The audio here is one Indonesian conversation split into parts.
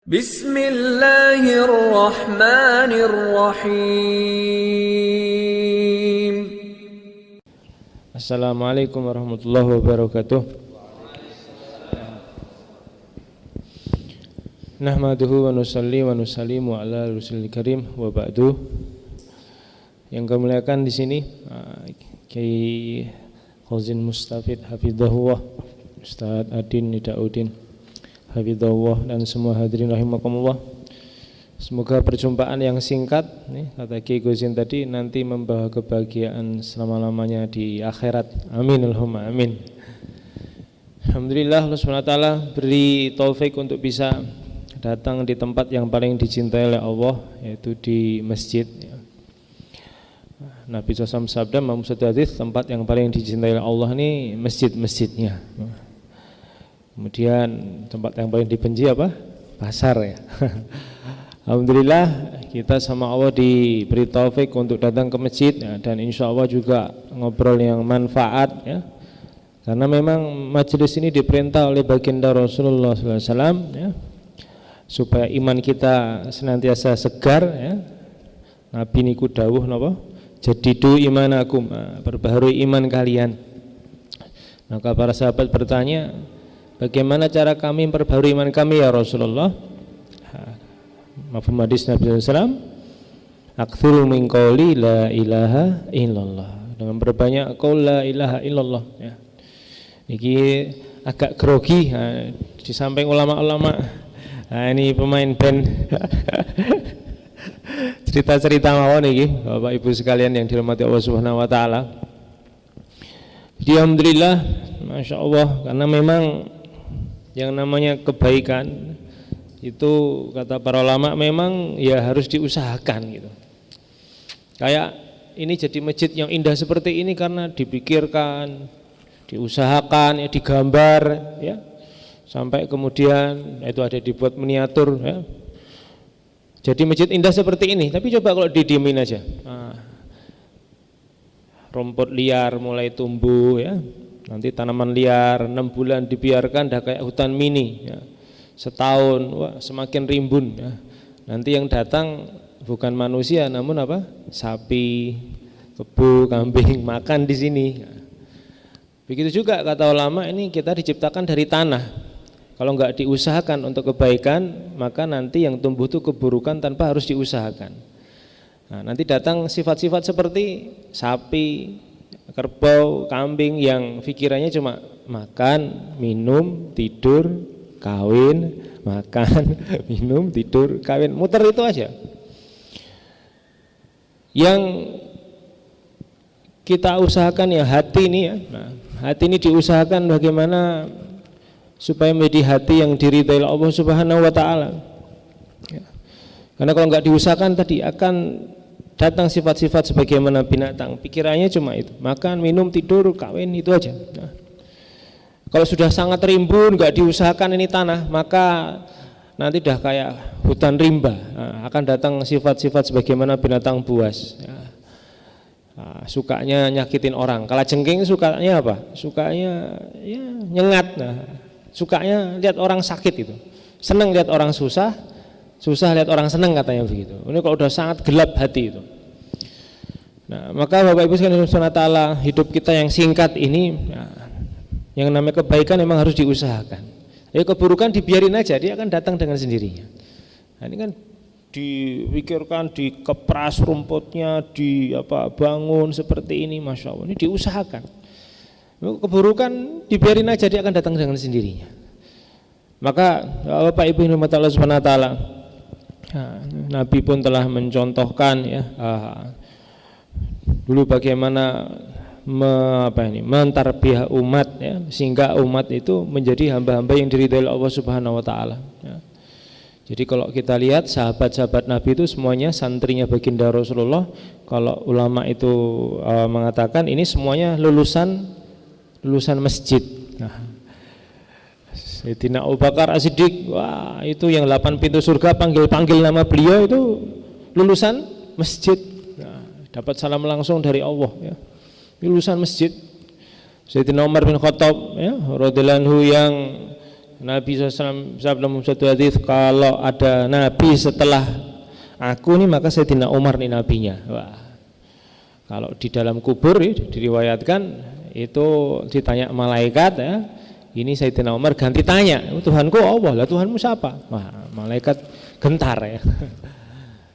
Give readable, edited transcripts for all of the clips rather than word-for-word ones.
Bismillahirrahmanirrahim. Assalamualaikum warahmatullahi wabarakatuh. Nahmaduhu wa nusalli wa nusallimu ala rasulil karim wa ba'du. Yang kami muliakan di sini Kiai Khazin Mustafid hafizahullah, Ustaz Adin Nidauddin hafizahullah, dan semua hadirin rahimakumullah. Semoga perjumpaan yang singkat nih, kata Kiai Khazin tadi, nanti membawa kebahagiaan selama-lamanya di akhirat. Amin Allahumma amin. Alhamdulillah Allah SWT beri taufik untuk bisa datang di tempat yang paling dicintai oleh Allah, yaitu di masjid. Nabi SAW sabda, Imam Hadis, tempat yang paling dicintai oleh Allah ini masjid-masjidnya. Kemudian tempat yang paling dibenci apa? Pasar ya. Alhamdulillah kita sama Allah diberi taufik untuk datang ke masjid ya, dan insya Allah juga ngobrol yang manfaat ya. Karena memang majelis ini diperintah oleh baginda Rasulullah SAW ya, supaya iman kita senantiasa segar ya. Nabi niku dawuh napa? Jadidu imanakum, perbaharui iman kalian. Maka para sahabat bertanya, bagaimana cara kami memperbaharui iman kami ya Rasulullah? Mafhum hadis Nabi SAW, aktsiru min qouli la ilaha illallah, dengan berbanyak qaul la ilaha illallah ya. Niki agak grogi di samping ulama-ulama. Ini pemain band. Cerita-cerita mawon niki Bapak Ibu sekalian yang dirahmati Allah Subhanahu wa taala. Alhamdulillah, Masya Allah, karena memang yang namanya kebaikan itu kata para ulama memang ya harus diusahakan gitu. Kayak ini jadi masjid yang indah seperti ini karena dipikirkan, diusahakan, ya digambar ya. Sampai kemudian itu ada dibuat miniatur ya. Jadi masjid indah seperti ini, tapi coba kalau didiemin aja. Rumput liar mulai tumbuh ya. Nanti tanaman liar 6 bulan dibiarkan dah kayak hutan mini ya. Setahun wah semakin rimbun ya. Nanti yang datang bukan manusia namun apa? Sapi, kebo, kambing makan di sini. Begitu juga kata ulama, ini kita diciptakan dari tanah. Kalau enggak diusahakan untuk kebaikan, maka nanti yang tumbuh itu keburukan tanpa harus diusahakan. Nah, nanti datang sifat-sifat seperti sapi, kerbau, kambing yang pikirannya cuma makan, minum, tidur, kawin, makan, minum, tidur, kawin, muter itu aja. Yang kita usahakan ya hati ini ya. Nah, hati ini diusahakan bagaimana supaya menjadi hati yang diridhai Allah Subhanahu wa taala. Ya. Karena kalau enggak diusahakan tadi akan datang sifat-sifat sebagaimana binatang. Pikirannya cuma itu, makan, minum, tidur, kawin, itu aja. Nah, kalau sudah sangat rimbun, enggak diusahakan ini tanah, maka nanti dah kayak hutan rimba. Nah, akan datang sifat-sifat sebagaimana binatang buas. Ya. Nah, sukanya nyakitin orang. Kalajengking sukanya apa? Sukanya ya nyengat. Nah, sukanya lihat orang sakit itu. Senang lihat orang susah, susah lihat orang senang katanya begitu. Ini kalau udah sangat gelap hati itu. Nah, maka Bapak Ibu sekalian Subhanahu wa taala, hidup kita yang singkat ini ya, yang namanya kebaikan memang harus diusahakan. Ya keburukan dibiarin aja, dia akan datang dengan sendirinya. Nah, ini kan dipikirkan, dikepras rumputnya, bangun seperti ini, Masya Allah, ini diusahakan. Keburukan dibiarin aja, dia akan datang dengan sendirinya. Maka Bapak Ibu yang Allah Subhanahu wa taala, Nabi pun telah mencontohkan ya, dulu bagaimana mentarbiyah umat ya, sehingga umat itu menjadi hamba-hamba yang diridhai Allah Subhanahu wa taala ya. Jadi kalau kita lihat sahabat-sahabat Nabi itu semuanya santrinya baginda Rasulullah. Kalau ulama itu mengatakan ini semuanya lulusan masjid. Nah, Sayyidina Abu Bakar As-Siddiq, wah itu yang 8 pintu surga panggil-panggil nama beliau itu lulusan masjid. Nah, dapat salam langsung dari Allah ya. Lulusan masjid. Sayyidina Umar bin Khattab ya, radhiyallahu anhu yang Nabi SAW sabda satu hadis, kalau ada nabi setelah aku nih maka Sayyidina Umar nih nabinya. Wah. Kalau di dalam kubur diriwayatkan itu ditanya malaikat ya, ini Sayyidina Umar ganti tanya, Tuhanku Allah, lah Tuhanmu siapa? Wah, malaikat gentar ya.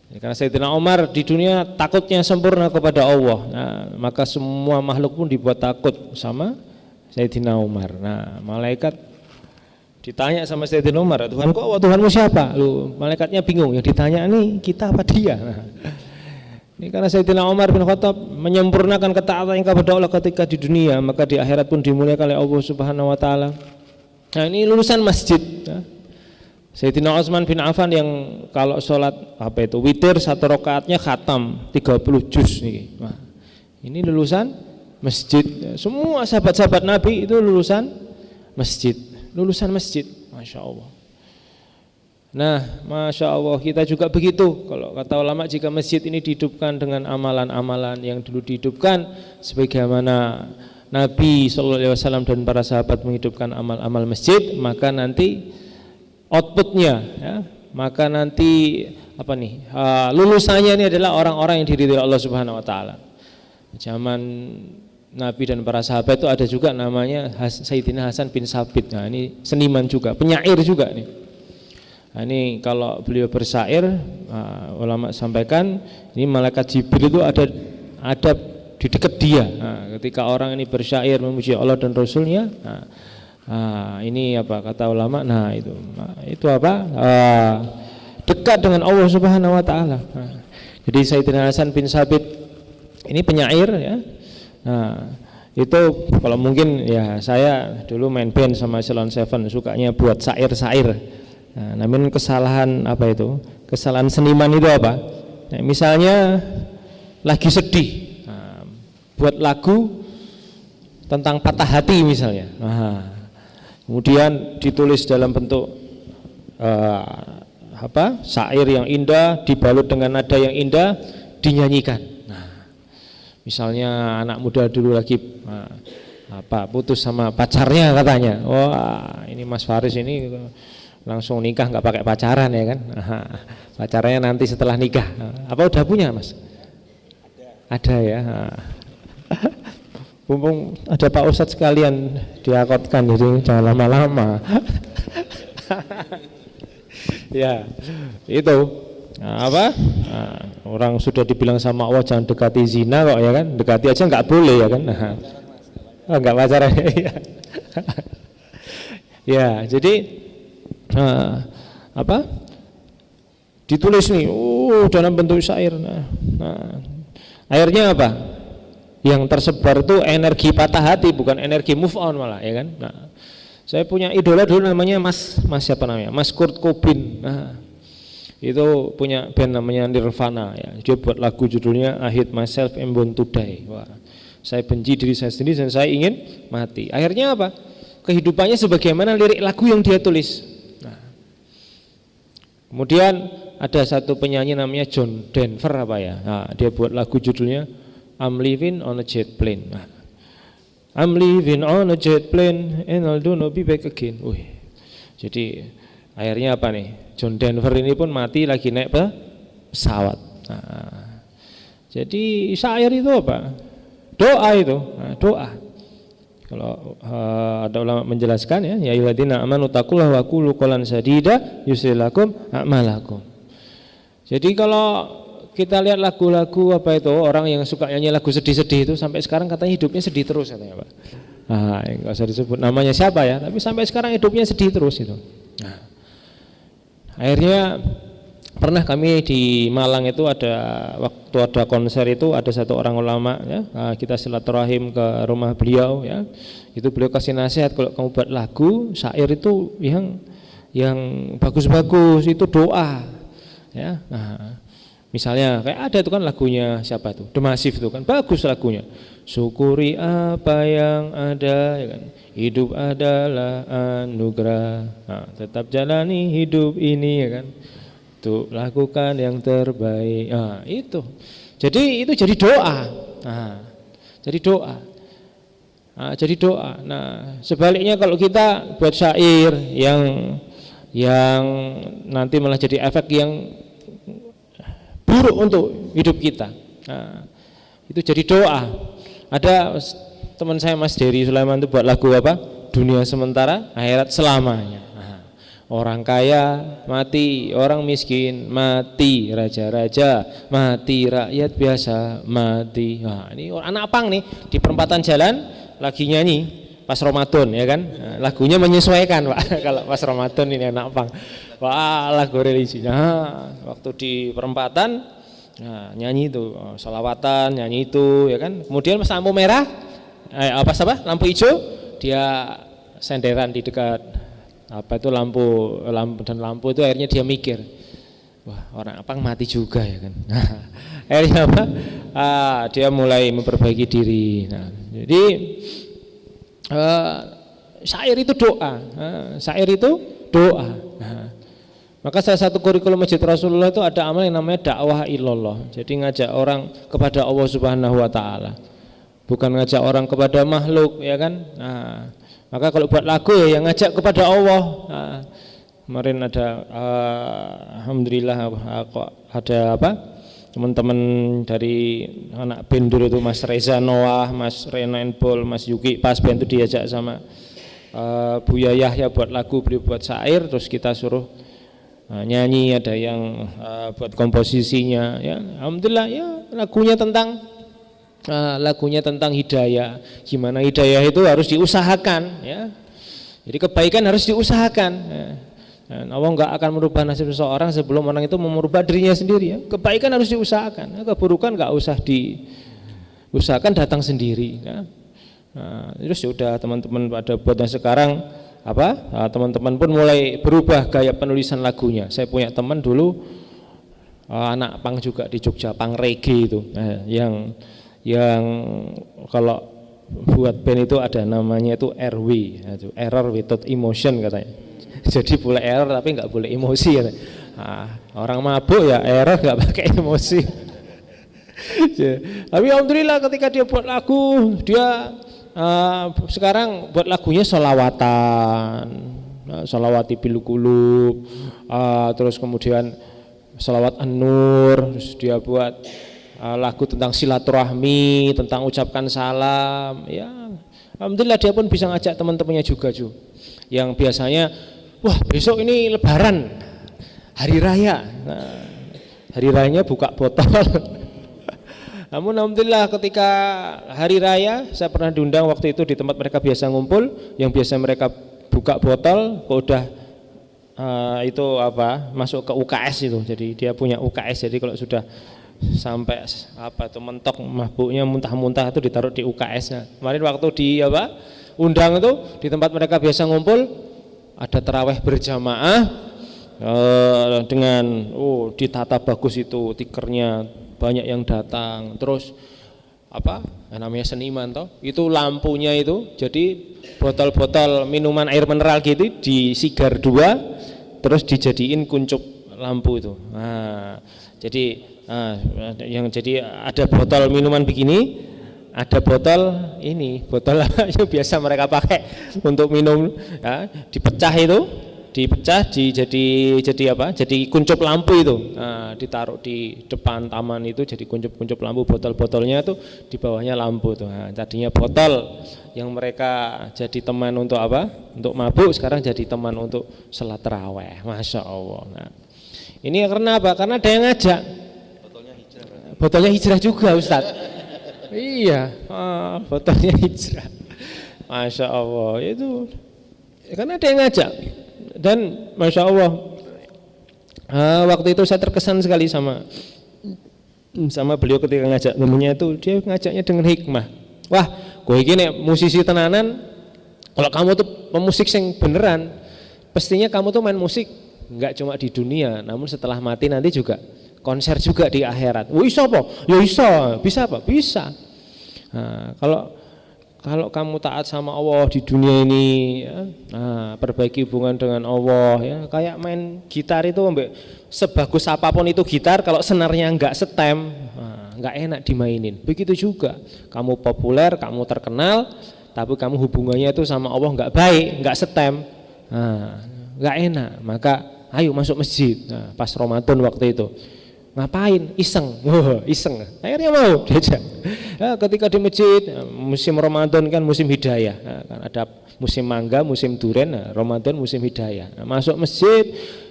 Karena Sayyidina Umar di dunia takutnya sempurna kepada Allah. Nah, maka semua makhluk pun dibuat takut sama Sayyidina Umar. Nah, malaikat ditanya sama Sayyidina Umar, Tuhanku Allah, Tuhanmu siapa? Lu malaikatnya bingung, yang ditanya ini kita apa dia? Nah, ini karena Sayyidina Umar bin Khattab menyempurnakan ketaatan kepada Allah ketika di dunia, maka di akhirat pun dimuliakan oleh Allah Subhanahu wa taala. Nah, ini lulusan masjid ya. Sayyidina Utsman bin Affan yang kalau sholat witir satu rakaatnya khatam 30 juz nih. Nah, ini lulusan masjid. Semua sahabat-sahabat Nabi itu lulusan masjid, Masya Allah. Nah, Masya Allah, kita juga begitu. Kalau kata ulama, jika masjid ini dihidupkan dengan amalan-amalan yang dulu dihidupkan, sebagaimana Nabi SAW dan para sahabat menghidupkan amal-amal masjid, maka nanti outputnya ya, maka nanti lulusannya ini adalah orang-orang yang diridhoi Allah Subhanahu wa taala. Zaman Nabi dan para sahabat itu ada juga namanya Sayyidina Hasan bin Sabit. Nah, ini seniman juga, penyair juga nih. Nah, ini kalau beliau bersair, ulama sampaikan ini malaikat Jibril itu ada di dekat dia. Nah, ketika orang ini bersyair memuji Allah dan Rasulnya, ini apa kata ulama? Nah, itu apa? Dekat dengan Allah Subhanahu wa taala. Jadi Sayyidina Hasan bin Sabit ini penyair ya. Nah, itu kalau mungkin ya, saya dulu main band sama Ceylon Seven, sukanya buat syair-syair. Nah, namun kesalahan kesalahan seniman itu apa? Nah, misalnya lagi sedih, buat lagu tentang patah hati misalnya. Kemudian ditulis dalam bentuk syair yang indah, dibalut dengan nada yang indah, dinyanyikan. Nah, misalnya anak muda dulu lagi putus sama pacarnya katanya. Wah, ini Mas Faris ini langsung nikah nggak pakai pacaran ya kan? Pacarnya nanti setelah nikah. Apa udah punya Mas? Ada ya. Mumpung ada Pak Ustadz sekalian diakotkan, jadi jangan lama-lama. Ya, itu orang sudah dibilang sama Allah jangan dekati zina kok ya kan, dekati aja nggak boleh ya kan. Nggak pacaran ya. Ya, jadi ditulis nih dalam bentuk syair. Akhirnya apa? Yang tersebar itu energi patah hati, bukan energi move on malah ya kan. Nah, saya punya idola dulu namanya Mas siapa namanya? Mas Kurt Cobain. Nah, itu punya band namanya Nirvana ya. Dia buat lagu judulnya I Hate Myself and Want to Die. Wah, saya benci diri saya sendiri dan saya ingin mati. Akhirnya apa? Kehidupannya sebagaimana lirik lagu yang dia tulis. Nah, kemudian ada satu penyanyi namanya John Denver Nah, dia buat lagu judulnya I'm living on a jet plane. Nah, I'm living on a jet plane and I'll do not be back again. Jadi akhirnya apa nih? John Denver ini pun mati lagi naik pesawat. Nah, jadi syair itu apa? Doa itu. Nah, doa. Kalau ada ulama menjelaskan ya ayyuhalladzina amanu taqullaha wa qulu qawlan sadida yuslih a'malakum. Jadi kalau kita lihat lagu-lagu orang yang suka nyanyi lagu sedih-sedih itu sampai sekarang katanya hidupnya sedih terus katanya Pak. Enggak usah disebut namanya siapa ya, tapi sampai sekarang hidupnya sedih terus itu. Nah, akhirnya pernah kami di Malang itu waktu ada konser itu ada satu orang ulama ya, kita silaturahim ke rumah beliau ya. Itu beliau kasih nasihat, kalau kamu buat lagu syair itu yang bagus-bagus itu doa ya. Nah, misalnya kayak ada itu kan lagunya siapa tuh? The Massive itu kan bagus lagunya. Syukuri apa yang ada ya kan. Hidup adalah anugerah. Nah, tetap jalani hidup ini ya kan. Tuh lakukan yang terbaik. Nah, itu. Jadi itu jadi doa. Nah, jadi doa. jadi doa. Nah, sebaliknya kalau kita buat syair yang nanti malah jadi efek yang buruk untuk hidup kita. Nah, itu jadi doa. Ada teman saya Mas Dery Sulaiman itu buat lagu apa? Dunia sementara, akhirat selamanya. Nah, orang kaya mati, orang miskin mati, raja-raja mati, rakyat biasa mati. Nah, ini anak pang nih di perempatan jalan lagi nyanyi pas Ramadan ya kan. Nah, lagunya menyesuaikan Pak. Kalau pas Ramadan ini anak pang. Wah, lagu religi. Nah, waktu di perempatan nyanyi itu salawatan, nyanyi itu ya kan. Kemudian pas lampu merah lampu hijau dia senderan di dekat lampu itu akhirnya dia mikir, wah orang apang mati juga ya kan. Akhirnya apa? Dia mulai memperbaiki diri. Nah, jadi syair itu doa. Syair itu doa. Nah, maka salah satu kurikulum Masjid Rasulullah itu ada amal yang namanya dakwah ilallah. Jadi ngajak orang kepada Allah Subhanahu wa taala. Bukan ngajak orang kepada makhluk ya kan. Nah, maka kalau buat lagu ya yang ngajak kepada Allah. Nah, kemarin ada alhamdulillah ada teman-teman dari anak bendur itu Mas Reza Noah, Mas Rena Enbol, Mas Yuki pas band itu diajak sama Buya Yahya buat lagu, beliau buat syair, terus kita suruh nyanyi, ada yang buat komposisinya ya. Alhamdulillah ya lagunya tentang hidayah. Gimana hidayah itu harus diusahakan ya. Jadi kebaikan harus diusahakan ya. Dan Allah enggak akan merubah nasib seseorang sebelum orang itu merubah dirinya sendiri ya. Kebaikan harus diusahakan, keburukan enggak usah diusahakan, datang sendiri ya. Nah, terus sudah teman-teman pada buatnya sekarang teman-teman pun mulai berubah gaya penulisan lagunya. Saya punya teman dulu anak pang juga di Jogja, pang reggae itu yang kalau buat band itu ada namanya itu RW, error without emotion katanya. Jadi boleh error tapi nggak boleh emosi katanya. Orang mabuk ya error nggak pakai emosi. Tapi alhamdulillah ketika dia buat lagu, dia sekarang buat lagunya sholawatan, sholawati bil qulub, terus kemudian sholawat an-nur, terus dia buat lagu tentang silaturahmi, tentang ucapkan salam ya. Alhamdulillah dia pun bisa ngajak teman-temannya juga yang biasanya wah besok ini lebaran hari raya, hari rayanya buka botol. Namun alhamdulillah ketika hari raya saya pernah diundang waktu itu di tempat mereka biasa ngumpul, yang biasa mereka buka botol kok udah masuk ke UKS itu. Jadi dia punya UKS, jadi kalau sudah sampai mentok mabuknya muntah-muntah itu ditaruh di UKS-nya. Kemarin waktu undang itu di tempat mereka biasa ngumpul ada tarawih berjamaah dengan ditata bagus itu tikernya, banyak yang datang. Terus namanya seniman itu lampunya itu jadi botol-botol minuman air mineral gitu disigar dua terus dijadiin kuncup lampu itu. Jadi ada botol minuman begini, ada botol yang biasa mereka pakai untuk minum ya, jadi kuncup lampu itu. Ditaruh di depan taman itu jadi kuncup lampu, botol-botolnya itu di bawahnya lampu tuh. Tadinya botol yang mereka jadi teman untuk untuk mabuk, sekarang jadi teman untuk salat tarawih. Masya Allah. Nah, ini karena apa? Karena ada yang ngajak. Botolnya hijrah juga Ustaz. Iya, botolnya hijrah. Masya Allah, itu karena ada yang ngajak. Dan Masya Allah, waktu itu saya terkesan sekali sama beliau ketika ngajak temennya itu. Dia ngajaknya dengan hikmah. Wah, gue gini musisi tenanan. Kalau kamu tuh pemusik yang beneran, pastinya kamu tuh main musik enggak cuma di dunia, namun setelah mati nanti juga konser juga di akhirat. Bisa apa? Ya bisa apa? Bisa. Nah, kalau kamu taat sama Allah di dunia ini ya, perbaiki hubungan dengan Allah ya, kayak main gitar itu sebagus apapun itu gitar, kalau senarnya enggak setem, enggak enak dimainin. Begitu juga kamu populer, kamu terkenal, tapi kamu hubungannya itu sama Allah nggak baik, nggak setem, nggak enak, maka ayo masuk masjid. Nah, pas Ramadan waktu itu ngapain? Iseng, iseng. Akhirnya mau diajak. Nah, ketika di masjid musim Ramadan kan musim hidayah, nah, kan ada musim mangga, musim durian, nah, Ramadan musim hidayah. Nah, masuk masjid,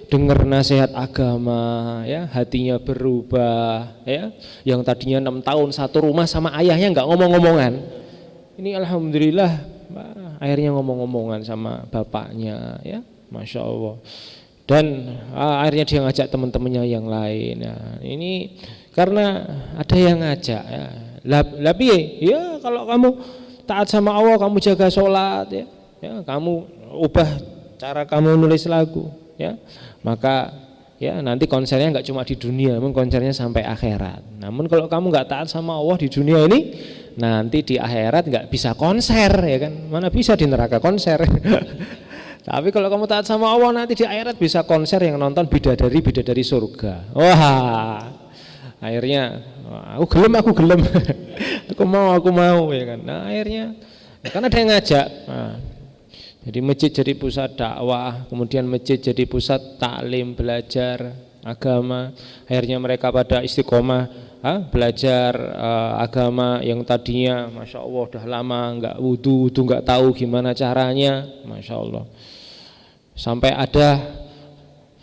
dengar nasihat agama, ya hatinya berubah, ya yang tadinya 6 tahun satu rumah sama ayahnya nggak ngomong-ngomongan, ini alhamdulillah akhirnya ngomong-ngomongan sama bapaknya, ya masya Allah. Dan akhirnya dia ngajak teman-temannya yang lain. Nah, ini karena ada yang ngajak. Ya. Tapi ya kalau kamu taat sama Allah, kamu jaga sholat, ya kamu ubah cara kamu nulis lagu, ya maka ya nanti konsernya nggak cuma di dunia, namun konsernya sampai akhirat. Namun kalau kamu nggak taat sama Allah di dunia ini, nanti di akhirat nggak bisa konser, ya kan? Mana bisa di neraka konser. Tapi kalau kamu taat sama Allah, nanti di akhirat bisa konser yang nonton bidadari surga. Wah, akhirnya aku gelem, aku mau, ya kan. Nah akhirnya, kan ada yang ngajak. Nah, jadi masjid jadi pusat dakwah, kemudian masjid jadi pusat taklim, belajar agama. Akhirnya mereka pada istiqomah belajar agama yang tadinya masya Allah udah lama nggak wudu nggak tahu gimana caranya, masya Allah. Sampai ada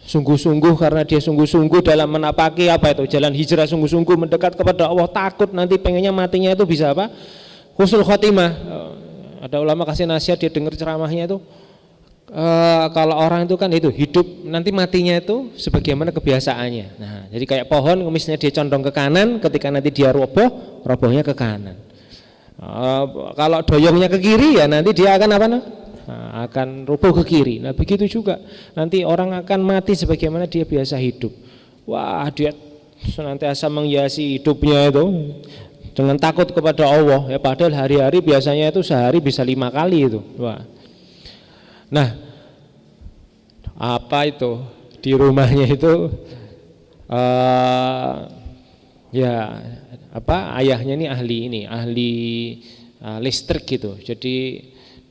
sungguh-sungguh, karena dia sungguh-sungguh dalam menapaki apa itu jalan hijrah, sungguh-sungguh mendekat kepada Allah, takut nanti pengennya matinya itu bisa apa? Husnul khotimah. Ada ulama kasih nasihat, dia dengar ceramahnya itu kalau orang itu kan itu hidup nanti matinya itu sebagaimana kebiasaannya. Nah, jadi kayak pohon, misalnya dia condong ke kanan, ketika nanti dia robohnya ke kanan. Kalau doyongnya ke kiri ya nanti dia akan apa? Nah, akan roboh ke kiri. Nah begitu juga nanti orang akan mati sebagaimana dia biasa hidup. Wah, dia senantiasa menghiasi hidupnya itu dengan takut kepada Allah, ya padahal hari-hari biasanya itu sehari bisa 5 kali itu. Wah. Nah, apa itu di rumahnya itu ya apa ayahnya ini ahli listrik gitu. Jadi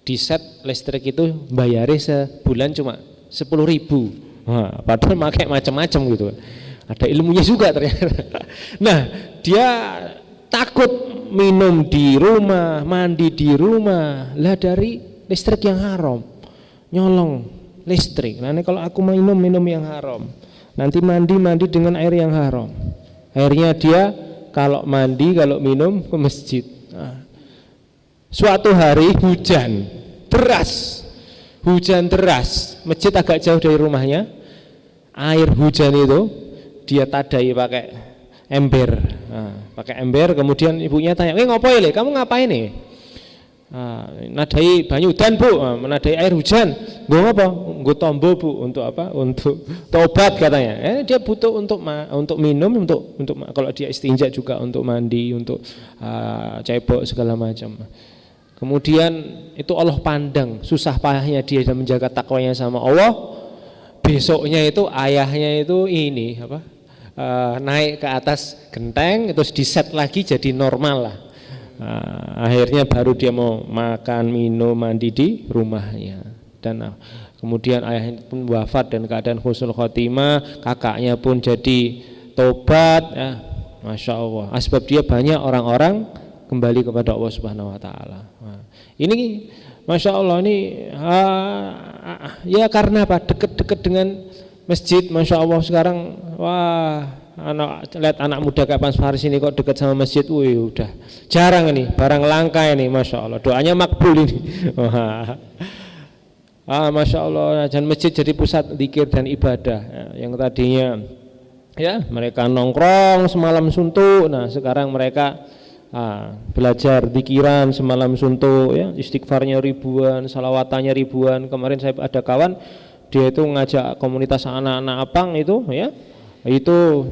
di set listrik itu bayarnya sebulan cuma 10.000. Nah, padahal pakai macam-macam gitu. Ada ilmunya juga ternyata. Nah, dia takut minum di rumah, mandi di rumah lah dari listrik yang haram, nyolong listrik. Nah, ini kalau aku minum yang haram, nanti mandi dengan air yang haram. Akhirnya dia kalau mandi, kalau minum ke masjid. Nah, suatu hari hujan deras, masjid agak jauh dari rumahnya. Air hujan itu dia tadai pakai ember. Nah, pakai ember, kemudian ibunya tanya, ngopoin le? Kamu ngapain nih? Nadai banyu udan bu, menadai air hujan. Gue apa? Gue tombo bu, untuk apa? Untuk tobat katanya. Dia butuh untuk minum, untuk kalau dia istinja juga untuk mandi, untuk cebok segala macam. Kemudian itu Allah pandang susah payahnya dia dan menjaga takwanya sama Allah. Besoknya itu ayahnya itu ini apa? Naik ke atas genteng, terus diset lagi jadi normal lah. Akhirnya baru dia mau makan, minum, mandi di rumahnya. Dan kemudian ayahnya pun wafat dan keadaan husnul khotimah, kakaknya pun jadi tobat, ya, masya Allah. Sebab dia banyak orang-orang kembali kepada Allah Subhanahu Wa Taala. Ini masya Allah ini ya karena apa? Dekat-dekat dengan masjid, masya Allah sekarang. Wah, lihat anak muda kayak Mas Faris ini kok dekat sama masjid. Wih, udah jarang ini, barang langka ini, masya Allah. Doanya makbul ini. Masya Allah. Dan masjid jadi pusat zikir dan ibadah, ya, yang tadinya ya mereka nongkrong semalam suntuk. Nah sekarang mereka belajar zikiran semalam suntuk, ya, istighfarnya ribuan, salawatannya ribuan. Kemarin saya ada kawan, dia itu ngajak komunitas anak-anak Apang itu, ya, itu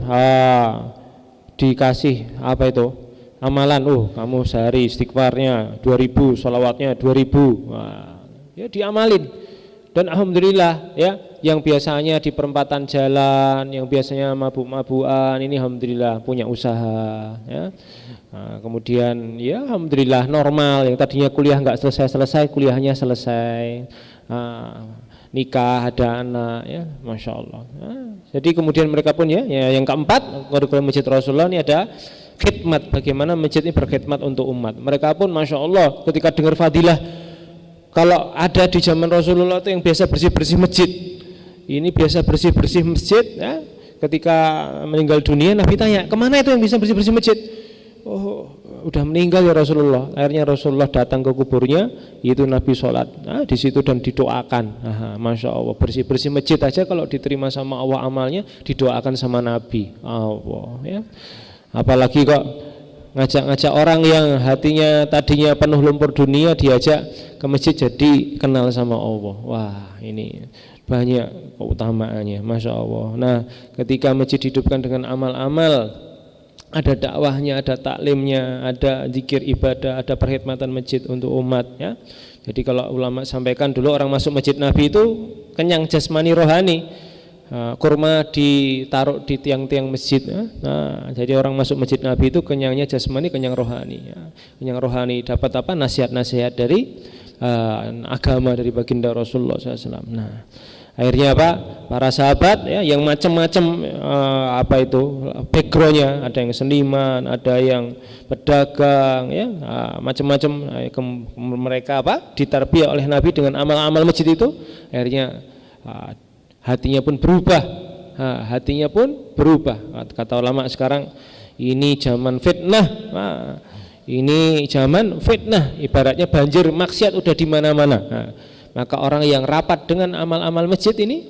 dikasih apa itu amalan, kamu sehari istighfarnya 2000, salawatnya 2000, ya diamalin Dan alhamdulillah ya, yang biasanya di perempatan jalan, yang biasanya mabuk-mabukan, ini alhamdulillah punya usaha ya. Nah, kemudian ya alhamdulillah normal, yang tadinya kuliah nggak selesai, kuliahnya selesai. Nikah, ada anak ya, masya Allah. Jadi kemudian mereka pun ya yang keempat, kurikulum masjid Rasulullah ini ada khidmat, bagaimana masjid ini berkhidmat untuk umat. Mereka pun masya Allah ketika dengar fadilah, kalau ada di zaman Rasulullah itu yang biasa bersih-bersih masjid, ini biasa bersih-bersih masjid ya, ketika meninggal dunia Nabi tanya, kemana itu yang bisa bersih-bersih masjid? Oh, udah meninggal ya Rasulullah. Akhirnya Rasulullah datang ke kuburnya, itu Nabi sholat di situ dan didoakan. Masya Allah, bersih-bersih masjid aja kalau diterima sama Allah amalnya, didoakan sama Nabi Allah ya. Apalagi kok ngajak-ngajak orang yang hatinya tadinya penuh lumpur dunia, diajak ke masjid jadi kenal sama Allah. Wah, ini banyak keutamaannya, masya Allah. Nah, ketika masjid dihidupkan dengan amal-amal, ada dakwahnya, ada taklimnya, ada zikir ibadah, ada perkhidmatan masjid untuk umat ya. Jadi kalau ulama sampaikan dulu orang masuk masjid Nabi itu kenyang jasmani rohani. Kurma ditaruh di tiang-tiang masjid ya. Nah, jadi orang masuk masjid Nabi itu kenyangnya jasmani, kenyang rohani ya. Kenyang rohani dapat apa? Nasihat-nasihat dari agama dari baginda Rasulullah SAW. Nah, akhirnya apa? Para sahabat ya, yang macam-macam backgroundnya, ada yang seniman, ada yang pedagang ya, macam-macam. Mereka apa? Ditarbiyah oleh Nabi dengan amal-amal masjid itu. Akhirnya hatinya pun berubah. Hatinya pun berubah. Kata ulama sekarang ini zaman fitnah. Ini zaman fitnah. Ibaratnya banjir maksiat udah di mana-mana. Maka orang yang rapat dengan amal-amal masjid ini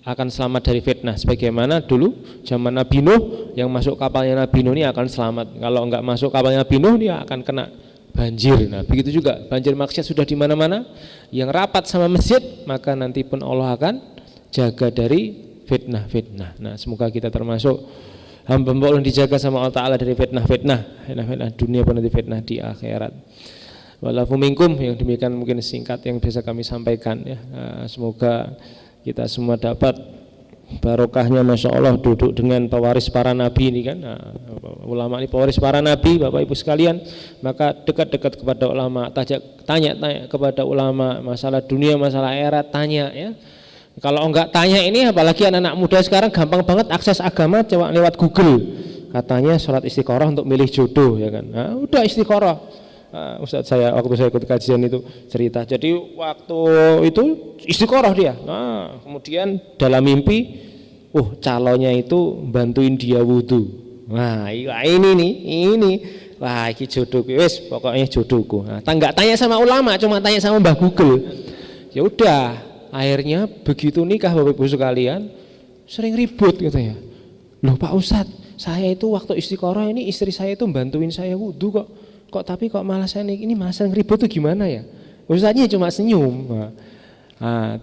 akan selamat dari fitnah. Sebagaimana dulu zaman Nabi Nuh, yang masuk kapalnya Nabi Nuh ini akan selamat. Kalau enggak masuk kapalnya Nabi Nuh, dia akan kena banjir. Nah, begitu juga banjir maksiat sudah di mana-mana. Yang rapat sama masjid, maka nanti pun Allah akan jaga dari fitnah-fitnah. Nah, semoga kita termasuk hamba Allah dijaga sama Allah Ta'ala dari fitnah-fitnah dunia pun nanti fitnah di akhirat. Walafu minkum, yang demikian mungkin singkat yang bisa kami sampaikan ya. Semoga kita semua dapat barokahnya, masya Allah, duduk dengan pewaris para nabi ini kan. Ulama ini pewaris para nabi, Bapak Ibu sekalian. Maka dekat-dekat kepada ulama, tanya kepada ulama masalah dunia, masalah akhirat, tanya ya. Kalau enggak tanya ini, apalagi anak-anak muda sekarang gampang banget akses agama coba lewat Google. Katanya sholat istiqoroh untuk milih jodoh ya kan. Nah, udah istiqoroh. Ustadz saya waktu saya ikut kajian itu cerita, jadi waktu itu istiqoroh dia. Nah, kemudian dalam mimpi, calonnya itu bantuin dia wudhu. Wah, ini, wah ini jodohku, wes pokoknya jodohku. Nah, nggak tanya sama ulama, cuma tanya sama Mbah Google. Ya udah, akhirnya begitu nikah Bapak Ibu sekalian, sering ribut gitu ya. Loh Pak Ustadz, saya itu waktu istiqoroh ini istri saya itu bantuin saya wudhu kok tapi kok malah saya ini masalah ribut tuh gimana ya? Ustaznya cuma senyum.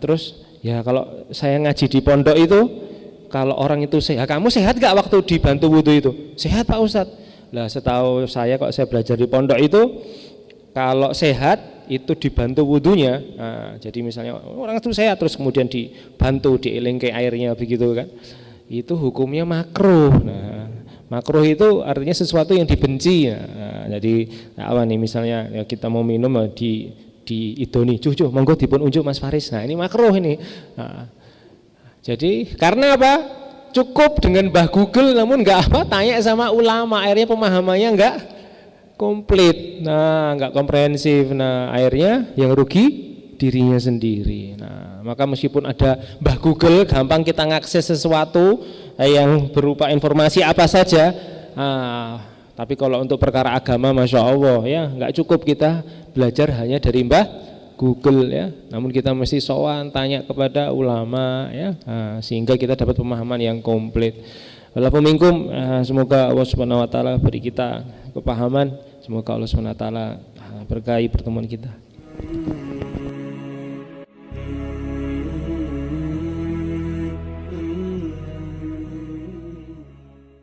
Terus ya kalau saya ngaji di pondok itu, kalau orang itu sehat, kamu sehat gak waktu dibantu wudhu itu? Sehat Pak Ustadz. Lah setahu saya kok saya belajar di pondok itu, kalau sehat itu dibantu wudhunya. Jadi misalnya orang itu sehat terus kemudian dibantu dielingke airnya begitu kan, itu hukumnya makruh. Makruh itu artinya sesuatu yang dibenci ya. Jadi apa nih misalnya ya kita mau minum di idoni, cucu monggo dipun unjuk Mas Faris. Nah, ini makruh ini. Jadi karena apa? Cukup dengan Mbah Google namun enggak tanya sama ulama, akhirnya pemahamannya enggak komplit. Nah, enggak komprehensif. Nah, akhirnya yang rugi dirinya sendiri. Nah, maka meskipun ada Mbah Google, gampang kita ngakses sesuatu yang berupa informasi apa saja. Tapi kalau untuk perkara agama, masya Allah ya, nggak cukup kita belajar hanya dari Mbah Google ya. Namun kita mesti sowan, tanya kepada ulama ya, sehingga kita dapat pemahaman yang komplit. Walaupun minkum, semoga Allah Subhanahu Wa Taala beri kita kepahaman. Semoga Allah Subhanahu Wa Taala berkahi pertemuan kita.